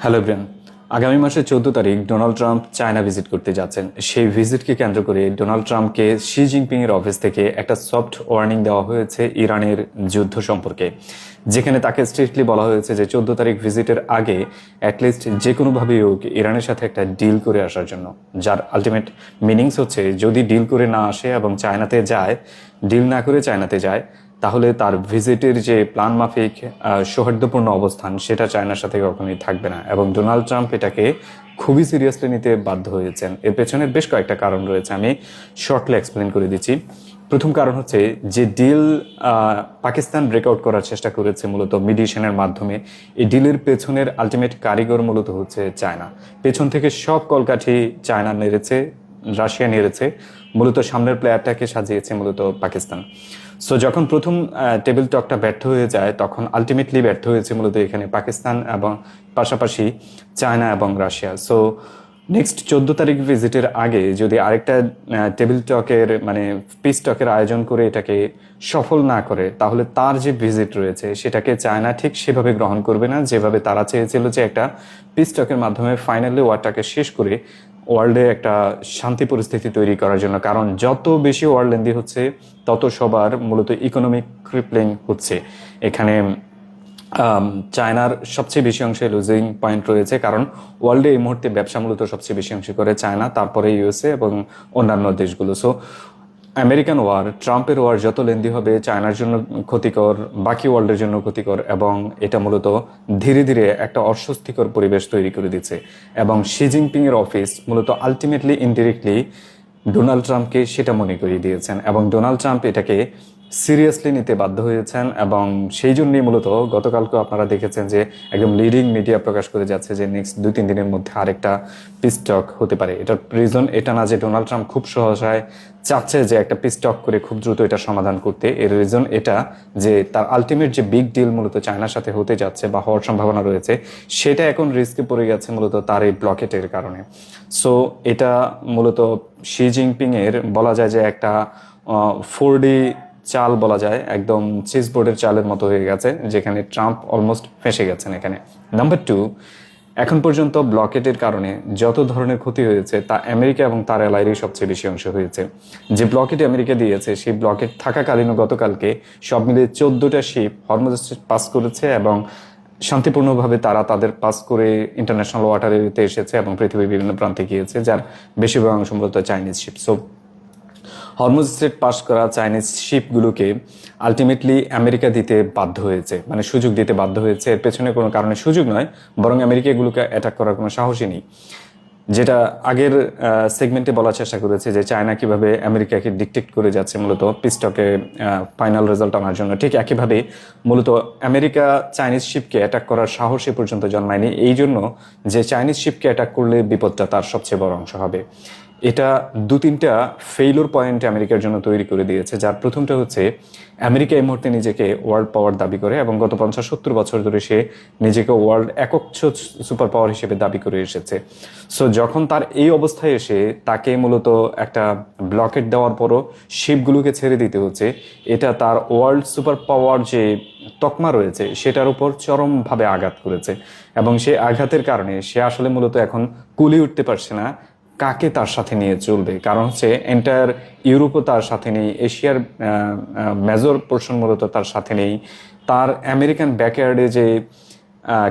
Hello brain. আগামী মাসের 14 তারিখ ডোনাল্ড ট্রাম্প চায়না ভিজিট করতে যাচ্ছেন। সেই ভিজিটকে কেন্দ্র করে ডোনাল্ড ট্রাম্পকে শি জিনপিংয়ের অফিস থেকে একটা সফট ওয়ার্নিং দেওয়া হয়েছে ইরানের যুদ্ধ সম্পর্কে, যেখানে তাকে স্ট্রিক্টলি বলা হয়েছে যে 14 তারিখ ভিজিটের আগে অ্যাটলিস্ট যে কোনোভাবেই হোক ইরানের সাথে একটা ডিল করে আসার জন্য, যার আলটিমেট মিনিংস হচ্ছে যদি ডিল করে না আসে এবং চায়নাতে যায়, ডিল না করে চায়নাতে যায়, তাহলে তার ভিজিটের যে প্ল্যান মাফিক সৌহার্দ্যপূর্ণ অবস্থান সেটা চায়নার সাথে কখনোই থাকবে না। এবং ডোনাল্ড ট্রাম্প এটাকে খুবই সিরিয়াসলি নিতে বাধ্য হয়েছেন। এর পেছনের বেশ কয়েকটা কারণ রয়েছে, আমি শর্টলি এক্সপ্লেন করে দিচ্ছি। প্রথম কারণ হচ্ছে যে ডিল পাকিস্তান ব্রেকআউট করার চেষ্টা করেছে মূলত মিডিয়েশনের মাধ্যমে, এই ডিলের পেছনের আলটিমেট কারিগর মূলত হচ্ছে চায়না। পেছন থেকে সব কলকাঠি চায়না নেড়েছে, রাশিয়া নেড়েছে, মূলত সামনের প্লেয়ারটাকে সাজিয়েছে মূলত পাকিস্তান। সো যখন প্রথম টেবিল টকটা ব্যর্থ হয়ে যায়, তখন আলটিমেটলি ব্যর্থ হয়েছে মূলত এখানে পাকিস্তান এবং পাশাপাশি চায়না এবং রাশিয়া। সো নেক্সট 14 তারিখ ভিজিটের আগে যদি আরেকটা টেবিল টকের মানে পিস টকের আয়োজন করে এটাকে সফল না করে, তাহলে তার যে ভিজিট রয়েছে সেটাকে চায়না ঠিক সেভাবে গ্রহণ করবে না, যেভাবে তারা চেয়েছিল যে একটা পিস টকের মাধ্যমে ফাইনালি ওয়ারটাকে শেষ করে ওয়ার্ল্ডে একটা শান্তি পরিস্থিতি তৈরি করার জন্য। কারণ যত বেশি ওয়ার্ল্ড লেন্দি হচ্ছে, তত সবার মূলত ইকোনমিক ক্রিপলিং হচ্ছে। এখানে চায়নার সবচেয়ে বেশি অংশে লুজিং পয়েন্ট রয়েছে, কারণ ওয়ার্ল্ডে এই মুহূর্তে ব্যবসা মূলত সবচেয়ে বেশি অংশে করে চায়না, তারপরে ইউএসএ এবং অন্যান্য দেশগুলো। সো আমেরিকান ওয়ার, ট্রাম্পের ওয়ার যত লেন্দি হবে চায়নার জন্য ক্ষতিকর, বাকি ওয়ার্ল্ডের জন্য ক্ষতিকর, এবং এটা মূলত ধীরে ধীরে একটা অস্বস্তিকর পরিবেশ তৈরি করে দিচ্ছে। এবং শি জিনপিংয়ের অফিস মূলত আলটিমেটলি ইনডিরেক্টলি ডোনাল্ড ট্রাম্পকে সেটা মনে করিয়ে দিয়েছেন, এবং ডোনাল্ড ট্রাম্প এটাকে সিরিয়াসলি নিতে বাধ্য হয়েছেন। এবং সেই জন্যই মূলত গতকালকে আপনারা দেখেছেন যে একদম লিডিং মিডিয়া প্রকাশ করে যাচ্ছে যে নেক্সট 2-3 দিনের মধ্যে আরেকটা পিস টক হতে পারে। এটার রিজন এটা না যে ডোনাল্ড ট্রাম্প খুব সহসায় চাচ্ছে যে একটা পিস টক করে খুব দ্রুত এটা সমাধান করতে, এর রিজন এটা যে তার আলটিমেট যে বিগ ডিল মূলত চায়নার সাথে হতে যাচ্ছে বা হওয়ার সম্ভাবনা রয়েছে, সেটা এখন রিস্কে পড়ে গেছে মূলত তার এই ব্লকেটের কারণে। সো এটা মূলত শি জিনপিং এর বলা যায় যে একটা 4D চাল বলা যায়, একদম চিজ বোর্ডের চালের মতো হয়ে গেছে, যেখানে ট্রাম্প অলমোস্ট ফেঁসে গেছেন এখানে। নাম্বার 2, এখন পর্যন্ত ব্লকেটের কারণে যত ধরনের ক্ষতি হয়েছে তা আমেরিকা এবং তার এলাইরই সবচেয়ে বেশি অংশ হয়েছে। যে ব্লকেট আমেরিকা দিয়েছে, সেই ব্লকেট থাকাকালীন গতকালকে সব মিলিয়ে 14টা শিপ হরমুজ স্ট্রেইট পাস করেছে এবং শান্তিপূর্ণভাবে তারা তাদের পাস করে ইন্টারন্যাশনাল ওয়াটারেতে এসেছে এবং পৃথিবীর বিভিন্ন প্রান্তে গিয়েছে, যার বেশিরভাগ অংশ মূলত Chinese ship. So Hormuz strait pass করা চাইনিজ শিপগুলোকে আলটিমেটলি আমেরিকা দিতে বাধ্য হয়েছে, মানে সুযোগ দিতে বাধ্য হয়েছে। এর পেছনে কোনো কারণে সুযোগ নয়, বরং আমেরিকা এগুলোকে অ্যাটাক করার কোনো সাহসই নেই। যেটা আগের সেগমেন্টে বলার চেষ্টা করেছে যে চায়না কিভাবে আমেরিকাকে ডিকটেক্ট করে যাচ্ছে মূলত পিস্টকে ফাইনাল রেজাল্ট আনার জন্য, ঠিক একইভাবে মূলত আমেরিকা চাইনিজ শিপকে অ্যাটাক করার সাহস এ পর্যন্ত জন্মায়নি, এই জন্য যে চাইনিজ শিপকে অ্যাটাক করলে বিপদটা তার সবচেয়ে বড় অংশ হবে। এটা 2-3টা ফেইলুর পয়েন্ট আমেরিকার জন্য তৈরি করে দিয়েছে, যার প্রথমটা হচ্ছে আমেরিকা এই মুহূর্তে নিজেকে ওয়ার্ল্ড পাওয়ার দাবি করে এবং গত 50-70 বছর ধরে সে নিজেকে ওয়ার্ল্ড একক সুপার পাওয়ার হিসেবে দাবি করে এসেছে। সো যখন তার এই অবস্থায় এসে তাকে মূলত একটা ব্লকেট দেওয়ার পরও শিপগুলোকে ছেড়ে দিতে হচ্ছে, এটা তার ওয়ার্ল্ড সুপার পাওয়ার যে তকমা রয়েছে সেটার উপর চরমভাবে আঘাত করেছে। এবং সেই আঘাতের কারণে সে আসলে মূলত এখন কুলিয়ে উঠতে পারছে না কাকে তার সাথে নিয়ে চলবে। কারণ হচ্ছে এন্টায়ার ইউরোপও তার সাথে নেই, এশিয়ার মেজর পোর্শন মূলত তার সাথে নেই, তার আমেরিকান ব্যাকয়ার্ডে যে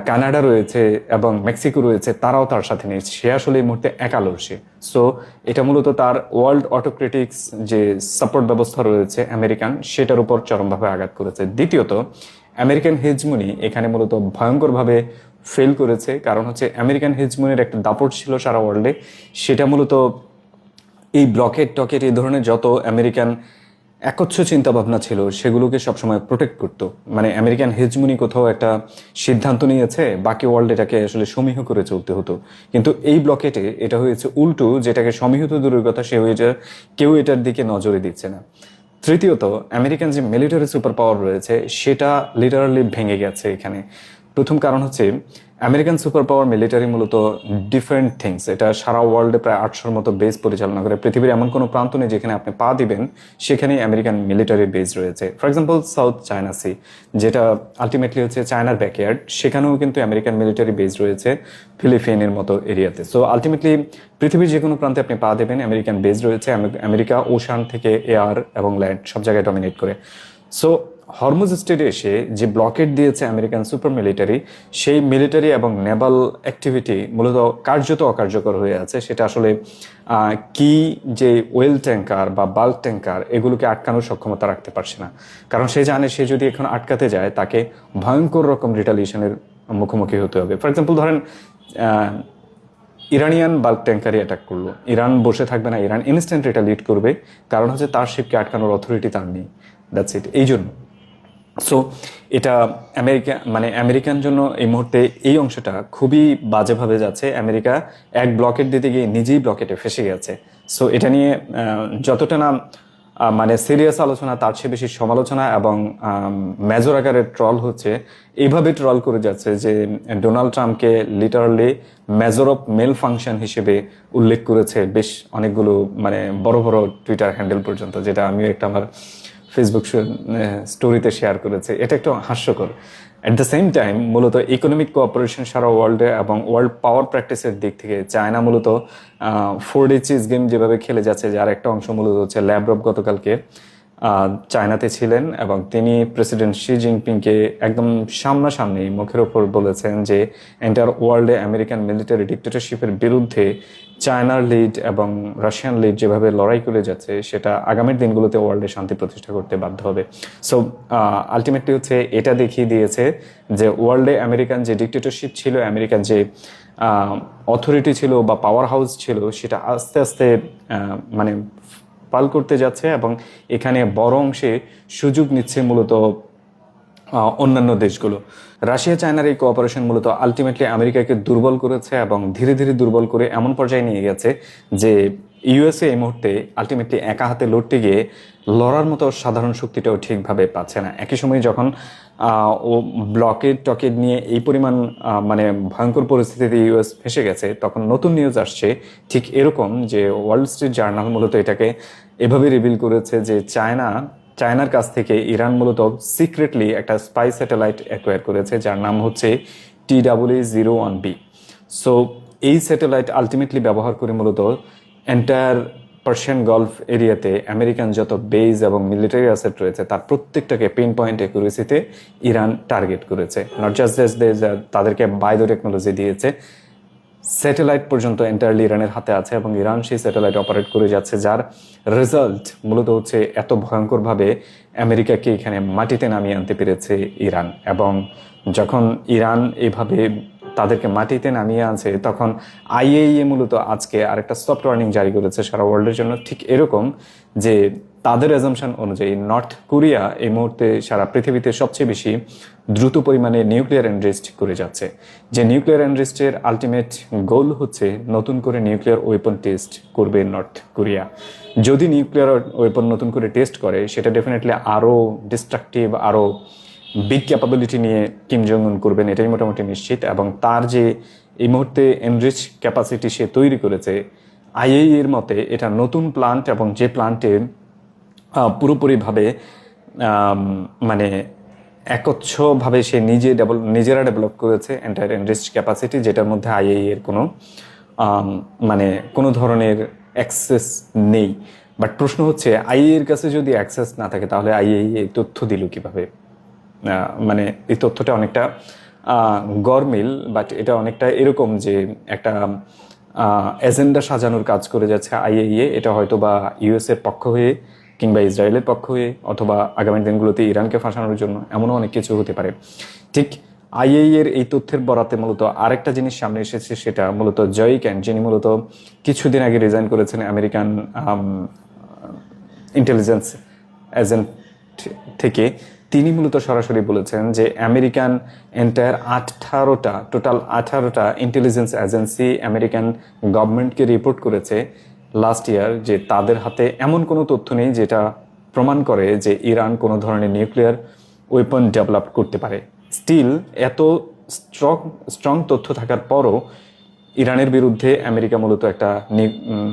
কানাডা রয়েছে এবং মেক্সিকো রয়েছে তারাও তার সাথে নেই, সে আসলে এই মুহূর্তে একা লড়ছে। সো এটা মূলত তার ওয়ার্ল্ড অটোক্রেটিক্স যে সাপোর্ট ব্যবস্থা রয়েছে আমেরিকান, সেটার উপর চরমভাবে আঘাত করেছে। দ্বিতীয়ত, আমেরিকান হেজমনি এখানে মূলত ভয়ঙ্করভাবে ফেল করেছে, কারণ হচ্ছে আমেরিকান হেজমনির একটা দাপট ছিল সারা ওয়ার্ল্ডে, সেটা মূলত এই ব্লকেট টকেট এই ধরনের যত আমেরিকান একচ্ছ চিন্তা ভাবনা ছিল সেগুলোকে সবসময় প্রোটেক্ট করতো। মানে আমেরিকান হেজমনি কোথাও একটা সিদ্ধান্ত নিয়েছে, বাকি ওয়ার্ল্ড এটাকে আসলে সমীহ করে চলতে হতো। কিন্তু এই ব্লকেটে এটা হয়েছে উল্টো, যেটাকে সমীহিত দূরের কথা, সে হয়েছে কেউ এটার দিকে নজরে দিচ্ছে না। তৃতীয়ত, আমেরিকান যে মিলিটারি সুপার পাওয়ার রয়েছে সেটা লিটারালি ভেঙে গেছে এখানে। প্রথম কারণ হচ্ছে আমেরিকান সুপার পাওয়ার মিলিটারি মূলত ডিফারেন্ট থিংস, এটা সারা ওয়ার্ল্ডে প্রায় 800-র মতো বেস পরিচালনা করে। পৃথিবীর এমন কোনো প্রান্ত নেই যেখানে আপনি পা দিবেন সেখানেই আমেরিকান মিলিটারি বেস রয়েছে। For example South China Sea, যেটা আলটিমেটলি হচ্ছে চায়নার ব্যাকয়ার্ড, সেখানেও কিন্তু আমেরিকান মিলিটারি বেস রয়েছে ফিলিপাইনের মতো এরিয়াতে। সো আলটিমেটলি পৃথিবীর যে কোনো প্রান্তে আপনি পা দেবেন আমেরিকান বেস রয়েছে। আমেরিকা ওশান থেকে এয়ার এবং ল্যান্ড সব জায়গায় ডমিনেট করে। সো হরমুজ স্ট্রেটে এসে যে ব্লকেট দিয়েছে আমেরিকান সুপার মিলিটারি, সেই মিলিটারি এবং নেভাল অ্যাক্টিভিটি মূলত কার্যত অকার্যকর হয়ে আছে। সেটা আসলে কি যে ওয়েল ট্যাঙ্কার বা বাল্ক ট্যাঙ্কার এগুলোকে আটকানোর সক্ষমতা রাখতে পারছে না, কারণ সে জানে সে যদি এখন আটকাতে যায় তাকে ভয়ঙ্কর রকম রিটালিয়েশনের মুখোমুখি হতে হবে। ফর এক্সাম্পল ধরেন ইরানিয়ান বাল্ক ট্যাঙ্কারই অ্যাটাক করলো, ইরান বসে থাকবে না, ইরান ইনস্ট্যান্ট রিটালিয়েট করবে, কারণ হচ্ছে তার শিপকে আটকানোর অথরিটি তার নেই। That's it. এই জন্য সো এটা আমেরিকান জন্য এই মুহূর্তে এই অংশটা খুবই বাজেভাবে যাচ্ছে। আমেরিকা এক ব্লকেট দিতে গিয়ে নিজেই ব্লকেটে ফেসে গেছে। সো এটা নিয়ে যতটা না সিরিয়াস আলোচনা, তার চেয়ে বেশি সমালোচনা এবং মেজর আকারের ট্রল হচ্ছে। এইভাবে ট্রল করে যাচ্ছে যে ডোনাল্ড ট্রাম্পকে literally major of male function হিসেবে উল্লেখ করেছে বেশ অনেকগুলো বড় বড় টুইটার হ্যান্ডেল পর্যন্ত, যেটা আমিও একটা আমার ফেসবুক স্টোরিতে শেয়ার করেছে। এটা একটু হাস্যকর। অ্যাট দ্য সেম টাইম মূলত ইকোনমিক কোঅপারেশন সারা ওয়ার্ল্ডে এবং ওয়ার্ল্ড পাওয়ার প্র্যাকটিসের দিক থেকে চায়না মূলত 4D চেস গেম যেভাবে খেলে যাচ্ছে, যার একটা অংশ মূলত হচ্ছে ল্যাভরভ গতকালকে চায়নাতে ছিলেন এবং তিনি প্রেসিডেন্ট শি জিনপিংকে একদম সামনাসামনি মুখের ওপর বলেছেন যে এন্টায়ার ওয়ার্ল্ডে আমেরিকান মিলিটারি ডিক্টেটরশিপের বিরুদ্ধে চায়নার লিড এবং রাশিয়ান লিড যেভাবে লড়াই করে যাচ্ছে সেটা আগামীর দিনগুলোতে ওয়ার্ল্ডে শান্তি প্রতিষ্ঠা করতে বাধ্য হবে। সো আলটিমেটলি হচ্ছে এটা দেখিয়ে দিয়েছে যে ওয়ার্ল্ডে আমেরিকান যে ডিক্টেটরশিপ ছিল, আমেরিকান যে অথরিটি ছিল বা পাওয়ার হাউস ছিল, সেটা আস্তে আস্তে পাল করতে যাচ্ছে এবং এখানে বড় অংশে সুযোগ নিচ্ছে মূলত অন্যান্য দেশগুলো। রাশিয়া চায়নার এই কোঅপারেশন মূলত আলটিমেটলি আমেরিকাকে দুর্বল করেছে এবং ধীরে ধীরে দুর্বল করে এমন পর্যায়ে নিয়ে গেছে যে ইউএসএ এই মুহূর্তে আলটিমেটলি একা হাতে লড়তে গিয়ে লড়ার মতো সাধারণ শক্তিটাও ঠিকভাবে পাচ্ছে না। একই সময় যখন ও ব্লকেট টকেট নিয়ে এই পরিমাণ ভয়ঙ্কর পরিস্থিতিতে ইউএস ফেসে গেছে, তখন নতুন নিউজ আসছে ঠিক এরকম যে ওয়ার্ল্ড স্ট্রিট জার্নাল মূলত এটাকে এভাবে রিভিল করেছে যে চায়নার কাছ থেকে ইরান মূলত সিক্রেটলি একটা স্পাই স্যাটেলাইট অ্যাকোয়ার করেছে যার নাম হচ্ছে TWA-01B। সো এই স্যাটেলাইট আলটিমেটলি ব্যবহার করে মূলত এন্টায়ার পার্সিয়ান গলফ এরিয়াতে আমেরিকান যত বেজ এবং মিলিটারি অ্যাসেট রয়েছে তার প্রত্যেকটাকে পিন পয়েন্ট অ্যাকুরেসিতে ইরান টার্গেট করেছে। নট জাস্ট তাদেরকে বায়ো টেকনোলজি দিয়েছে, স্যাটেলাইট পর্যন্ত এন্টায়ারলি ইরানের হাতে আছে এবং ইরান সেই স্যাটেলাইট অপারেট করে যাচ্ছে, যার রেজাল্ট মূলত হচ্ছে এত ভয়ঙ্করভাবে আমেরিকাকে এখানে মাটিতে নামিয়ে আনতে পেরেছে ইরান। এবং যখন ইরান এভাবে তাদেরকে মাটিতে নামিয়ে আনছে তখন IAEA মূলত আজকে আরেকটা সফট ওয়ার্নিং জারি করেছে সারা ওয়ার্ল্ডের জন্য। ঠিক এরকম যে তাদের অ্যাজাম্পশন অনুযায়ী নর্থ কোরিয়া এই মুহূর্তে সারা পৃথিবীতে সবচেয়ে বেশি দ্রুত পরিমাণে নিউক্লিয়ার এনরিস্ট করে যাচ্ছে, যে নিউক্লিয়ার এনরিস্টের আলটিমেট গোল হচ্ছে নতুন করে নিউক্লিয়ার ওয়েপন টেস্ট করবে নর্থ কোরিয়া। যদি নিউক্লিয়ার ওয়েপন নতুন করে টেস্ট করে সেটা ডেফিনেটলি আরও ডিস্ট্রাকটিভ, আরও বিগ ক্যাপাবিলিটি নিয়ে কিম জং উন করবেন, এটাই মোটামুটি নিশ্চিত। এবং তার যে এই মুহূর্তে এনরিচ ক্যাপাসিটি সে তৈরি করেছে, IAEA এর মতে এটা নতুন প্লান্ট এবং যে প্লান্টে পুরোপুরিভাবে একচ্ছভাবে সে নিজেরা ডেভেলপ করেছে এন্টায়ার এনরিচ ক্যাপাসিটি, যেটার মধ্যে IAEA এর কোনো ধরনের অ্যাক্সেস নেই। বাট প্রশ্ন হচ্ছে IAEA এর কাছে যদি অ্যাক্সেস না থাকে তাহলে IAEA এই তথ্য দিল কিভাবে? এই তথ্যটা অনেকটা গরমিল, বাট এটা অনেকটা এরকম যে একটা এজেন্ডা সাজানোর কাজ করে যাচ্ছে IAEA। এটা হয়তো বা US এর পক্ষ হয়ে কিংবা ইসরায়েলের পক্ষ হয়ে অথবা আগামী দিনগুলোতে ইরানকে ফাঁসানোর জন্য, এমনও অনেক কিছু হতে পারে। ঠিক IAEA এর এই তথ্যের বরাতে মূলত আরেকটা জিনিস সামনে এসেছে, সেটা মূলত জয় ক্যান, যিনি মূলত কিছুদিন আগে রিজাইন করেছেন আমেরিকান ইন্টেলিজেন্স এজেন্ট থেকে। তিনি মূলত সরাসরি বলেছেন যে আমেরিকান এন্টায়ার টোটাল 18টা ইন্টেলিজেন্স এজেন্সি আমেরিকান গভর্নমেন্টকে রিপোর্ট করেছে লাস্ট ইয়ার যে তাদের হাতে এমন কোনো তথ্য নেই যেটা প্রমাণ করে যে ইরান কোনো ধরনের নিউক্লিয়ার ওয়েপন ডেভেলপ করতে পারে। স্টিল এত স্ট্রং স্ট্রং তথ্য থাকার পরও ইরানের বিরুদ্ধে আমেরিকা মূলত একটা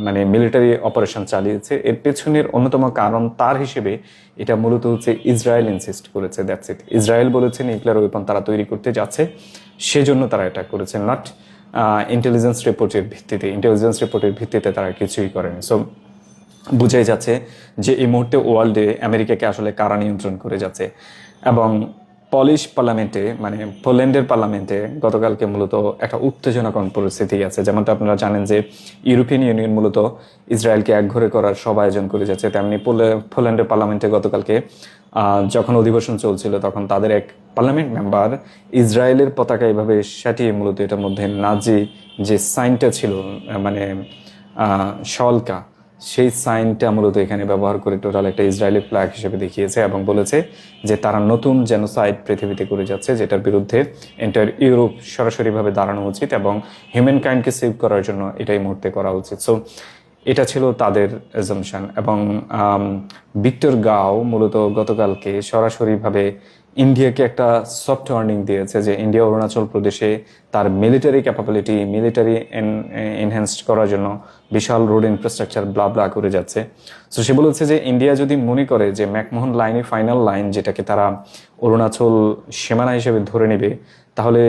মানে মিলিটারি অপারেশন চালিয়েছে। এর পেছনের অন্যতম কারণ তার হিসেবে এটা মূলত হচ্ছে ইসরায়েল ইনসিস্ট করেছে, দ্যাটস ইট। ইসরায়েল বলেছে নিউক্লিয়ার ওয়েপন তারা তৈরি করতে যাচ্ছে, সেজন্য তারা এটা করেছে, নট ইন্টেলিজেন্স রিপোর্টের ভিত্তিতে তারা কিছুই করেনি। সো বুঝাই যাচ্ছে যে এই মুহূর্তে ওয়ার্ল্ডে আমেরিকাকে আসলে কারা নিয়ন্ত্রণ করে যাচ্ছে। এবং পলিশ পার্লামেন্টে, মানে পোল্যান্ডের পার্লামেন্টে গতকালকে মূলত একটা উত্তেজনাকর পরিস্থিতি আছে। যেমনটা আপনারা জানেন যে ইউরোপিয়ান ইউনিয়ন মূলত ইসরায়েলকে একঘরে করার সব আয়োজন করে যাচ্ছে, তেমনি পোল্যান্ডের পার্লামেন্টে গতকালকে যখন অধিবেশন চলছিল তখন তাদের এক পার্লামেন্ট মেম্বার ইসরায়েলের পতাকা এভাবে সাটিয়ে মূলত এটার মধ্যে নাজি যে সাইনটা ছিল, মানে শলকা, সেই সাইনটা মূলত এখানে ব্যবহার করে টোটাল একটা ইসরায়েলি ফ্ল্যাগ হিসেবে দেখিয়েছে এবং বলেছে যে তারা নতুন জেনোসাইড পৃথিবীতে করে যাচ্ছে, যেটার বিরুদ্ধে এন্টায়ার ইউরোপ সরাসরিভাবে দাঁড়ানো উচিত এবং হিউম্যান কাইন্ডকে সেভ করার জন্য এটাই মুহূর্তে করা উচিত। সো এটা ছিল তাদের অ্যাজাম্পশন। এবং ভিক্টর গাও মূলত গতকালকে সরাসরিভাবে ইন্ডিয়াকে একটা সফট ওয়ার্নিং দিয়েছে যে ইন্ডিয়া অরুণাচল প্রদেশে তার মিলিটারি এনহ্যান্সড করার জন্য বিশাল রোড ইনফ্রাস্ট্রাকচার ব্লা করে যাচ্ছে। সো সে বলেছে যে ইন্ডিয়া যদি মনে করে যে ম্যাকমোহন লাইনই ফাইনাল লাইন, যেটাকে তারা অরুণাচল সীমানা হিসেবে ধরে নেবে, তাহলে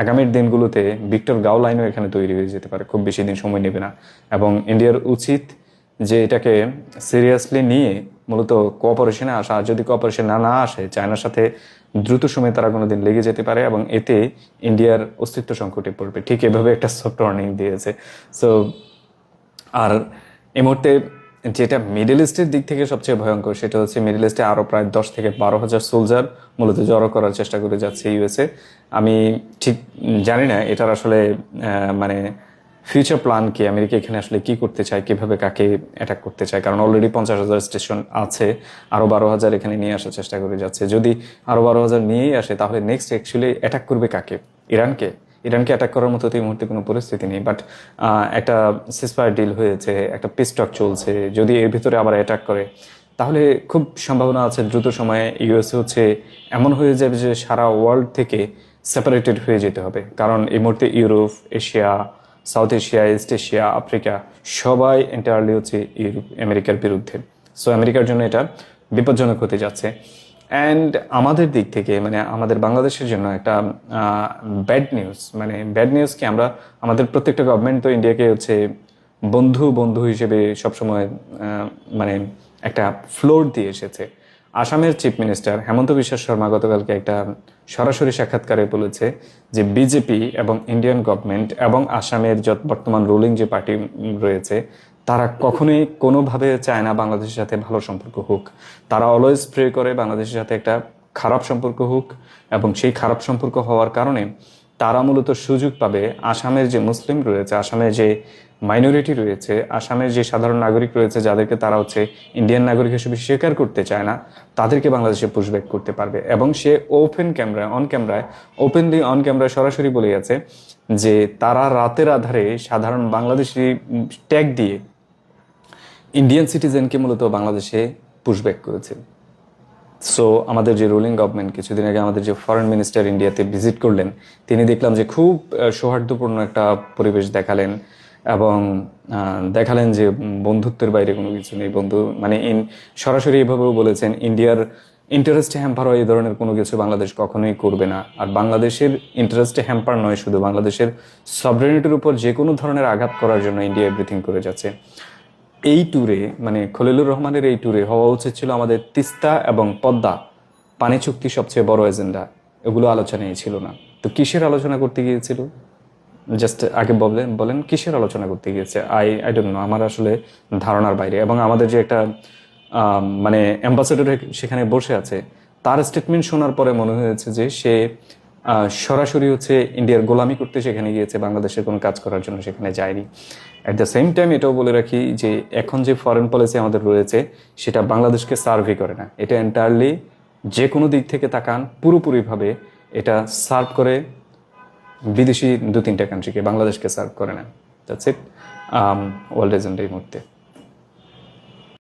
আগামীর দিনগুলোতে ভিক্টর গাও লাইনও এখানে তৈরি হয়ে যেতে পারে, খুব বেশি দিন সময় নেবে না। এবং ইন্ডিয়ার উচিত যে এটাকে সিরিয়াসলি নিয়ে মূলত কোঅপারেশনে আসা, আর যদি কোঅপারেশন না আসে চায়নার সাথে দ্রুত সময়ে তারা কোনোদিন লেগে যেতে পারে এবং এতে ইন্ডিয়ার অস্তিত্ব সংকটে পড়বে। ঠিক এভাবে একটা সফট ওয়ার্নিং দিয়েছে। সো আর এই মুহূর্তে যেটা মিডল ইস্টের দিক থেকে সবচেয়ে ভয়ঙ্কর, সেটা হচ্ছে মিডল ইস্টে আরও প্রায় 10 থেকে 12,000 সোলজার মূলত জড়ো করার চেষ্টা করে যাচ্ছে ইউএসএ। আমি ঠিক জানি না এটার আসলে মানে ফিউচার প্ল্যান কি, আমেরিকা এখানে আসলে কি করতে চায়, কিভাবে কাকে অ্যাটাক করতে চায়, কারণ অলরেডি 50,000 স্টেশন আছে, আরও 12,000 এখানে নিয়ে আসার চেষ্টা করে যাচ্ছে। যদি আরও 12,000 নিয়েই আসে তাহলে নেক্সট অ্যাকচুয়ালি অ্যাটাক করবে কাকে? ইরানকে অ্যাটাক করার মতো এই মুহূর্তে কোনো পরিস্থিতি নেই। বাট একটা সিসফায়ার ডিল হয়েছে, একটা পিস টক চলছে, যদি এর ভিতরে আবার অ্যাটাক করে তাহলে খুব সম্ভাবনা আছে দ্রুত সময়ে ইউএসএ হচ্ছে এমন হয়ে যাবে যে সারা ওয়ার্ল্ড থেকে সেপারেটেড হয়ে যেতে হবে। কারণ এই মুহূর্তে Europe, Asia, south Asia, east Asia, Africa সবাই এন্টায়ারলি হচ্ছে আমেরিকার বিরুদ্ধে। সো আমেরিকার জন্য এটা বিপজ্জনক হতে যাচ্ছে। অ্যান্ড আমাদের দিক থেকে, মানে আমাদের বাংলাদেশের জন্য একটা ব্যাড নিউজ কি, আমাদের প্রত্যেকটা গভর্নমেন্ট তো ইন্ডিয়াকে হচ্ছে বন্ধু হিসেবে সবসময় মানে একটা ফ্লোর দিয়ে এসেছে। আসামের চিফ মিনিস্টার হেমন্ত বিশ্ব শর্মা গতকালকে একটা সরাসরি সাক্ষাৎকারে বলেছে যে বিজেপি এবং ইন্ডিয়ান গভর্নমেন্ট এবং আসামের বর্তমান রুলিং যে পার্টি রয়েছে তারা কখনোই কোনোভাবে চায় না বাংলাদেশের সাথে ভালো সম্পর্ক হোক। তারা অলওয়েজ প্রে করে বাংলাদেশের সাথে একটা খারাপ সম্পর্ক হোক, এবং সেই খারাপ সম্পর্ক হওয়ার কারণে তারা মূলত সুযোগ পাবে আসামের যে মুসলিম রয়েছে, আসামের যে মাইনরিটি রয়েছে, আসামের যে সাধারণ নাগরিক রয়েছে যাদেরকে তারা হচ্ছে ইন্ডিয়ান নাগরিক হিসেবে স্বীকার করতে চায় না, তাদেরকে বাংলাদেশে পুশব্যাক করতে পারবে। এবং সে ওপেনলি অন ক্যামেরায় সরাসরি বলে গেছে যে তারা রাতের আধারে সাধারণ বাংলাদেশি ট্যাগ দিয়ে ইন্ডিয়ান সিটিজেনকে মূলত বাংলাদেশে পুশব্যাক করেছে। সো আমাদের যে রুলিং গভর্নমেন্ট, কিছুদিন আগে আমাদের যে ফরেন মিনিস্টার ইন্ডিয়াতে ভিজিট করলেন, তিনি দেখলাম যে খুব সৌহার্দ্যপূর্ণ একটা পরিবেশ দেখালেন এবং দেখালেন যে বন্ধুত্বের বাইরে কোনো কিছু নেই। মানে সরাসরি এভাবেও বলেছেন ইন্ডিয়ার ইন্টারেস্টে হ্যাম্পার হয় এই ধরনের কোনো কিছু বাংলাদেশ কখনোই করবে না। আর বাংলাদেশের ইন্টারেস্টে হ্যাম্পার নয়, শুধু বাংলাদেশের সভরেনিটির উপর যে কোনো ধরনের আঘাত করার জন্য ইন্ডিয়া এভরিথিং করে যাচ্ছে। এই ট্যুরে, মানে খলিলুর রহমানের এই ট্যুরে হওয়া উচিত ছিল আমাদের তিস্তা এবং পদ্মা পানি চুক্তি সবচেয়ে বড় এজেন্ডা, এগুলো আলোচনায় ছিল না। তো কিসের আলোচনা করতে গিয়েছিল? জাস্ট আগে বলেন কিসের আলোচনা করতে গিয়েছে? আই ডোন্ট নো, আমার আসলে ধারণার বাইরে। এবং আমাদের যে একটা মানে অ্যাম্বাসেডর সেখানে বসে আছে, তার স্টেটমেন্ট শোনার পরে মনে হয়েছে যে সে সরাসরি হচ্ছে ইন্ডিয়ার গোলামি করতে সেখানে গিয়েছে, বাংলাদেশের কোনো কাজ করার জন্য সেখানে যায়নি। অ্যাট দ্য সেম টাইম এটাও বলে রাখি যে এখন যে ফরেন পলিসি আমাদের রয়েছে সেটা বাংলাদেশকে সার্ভই করে না, এটা এন্টায়ারলি যে কোনো দিক থেকে তাকান পুরোপুরিভাবে এটা সার্ভ করে বিদেশি 2-3টা কান্ট্রিকে, বাংলাদেশকে সার্ভ করে না। That's it. ওয়ার্ল্ড এজেন্ডা এই মুহূর্তে।